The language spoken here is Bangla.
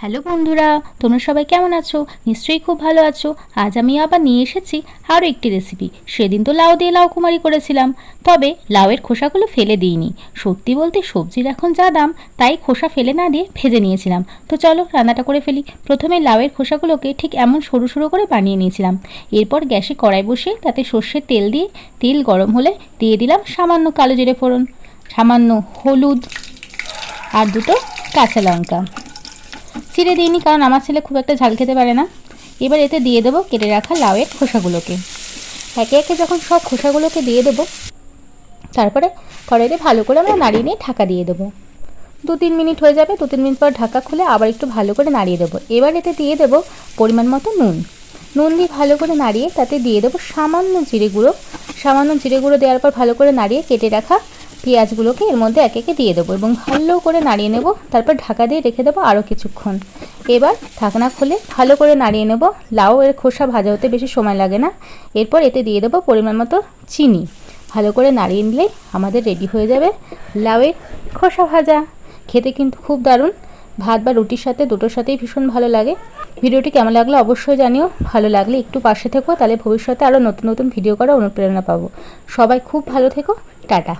হ্যালো বন্ধুরা, তোমরা সবাই কেমন আছো? নিশ্চয়ই খুব ভালো আছো। আজ আমি আবার নিয়ে এসেছি আরও একটি রেসিপি। সেদিন তো লাউ দিয়ে লাউ কুমারি করেছিলাম, তবে লাউয়ের খোসাগুলো ফেলে দিইনি। সত্যি বলতে সবজির এখন যা দাম, তাই খোসা ফেলে না দিয়ে ভেজে নিয়েছিলাম। তো চলো রান্নাটা করে ফেলি। প্রথমে লাউয়ের খোসাগুলোকে ঠিক এমন সরু সরু করে বানিয়ে নিয়েছিলাম। এরপর গ্যাসে কড়াই বসিয়ে তাতে সর্ষের তেল দিয়ে তেল গরম হলে দিয়ে দিলাম সামান্য কালো জিরে ফোড়ন, সামান্য হলুদ আর দুটো কাঁচা লঙ্কা। চিড়ে দিইনি, কারণ আমার ছেলে খুব একটা ঝাল খেতে পারে না। এবার এতে দিয়ে দেবো কেটে রাখা লাউয়ের খোসাগুলোকে। একে একে যখন সব খোসাগুলোকে দিয়ে দেবো, তারপরে কড়াইতে ভালো করে আমরা নাড়িয়ে নিয়ে ঢাকা দিয়ে দেবো। 2-3 মিনিট হয়ে যাবে। 2-3 মিনিট পর ঢাকা খুলে আবার একটু ভালো করে নাড়িয়ে দেবো। এবার এতে দিয়ে দেবো পরিমাণ মতো নুন দিয়ে ভালো করে নাড়িয়ে তাতে দিয়ে দেবো সামান্য জিরে গুঁড়ো দেওয়ার পর ভালো করে নাড়িয়ে কেটে রাখা পেঁয়াজগুলোকে এর মধ্যে একে একে দিয়ে দেবো এবং ভালো করে নাড়িয়ে নেব। তারপর ঢাকা দিয়ে রেখে দেবো আরও কিছুক্ষণ। এবার ঢাকনা খুলে ভালো করে নাড়িয়ে নেব। লাউ এর খোসা ভাজা হতে বেশি সময় লাগে না। এরপর এতে দিয়ে দেবো পরিমাণ মতো চিনি। ভালো করে নাড়িয়ে নিলে আমাদের রেডি হয়ে যাবে লাউয়ের খোসা ভাজা। খেতে কিন্তু খুব দারুণ, ভাত বা রুটির সাথে দুটোর সাথেই ভীষণ ভালো লাগে। ভিডিওটি কেমন লাগলো অবশ্যই জানিও। ভালো লাগলে একটু পাশে থেকো, তাহলে ভবিষ্যতে আরও নতুন নতুন ভিডিও করার অনুপ্রেরণা পাবো। সবাই খুব ভালো থেকো। টাটা।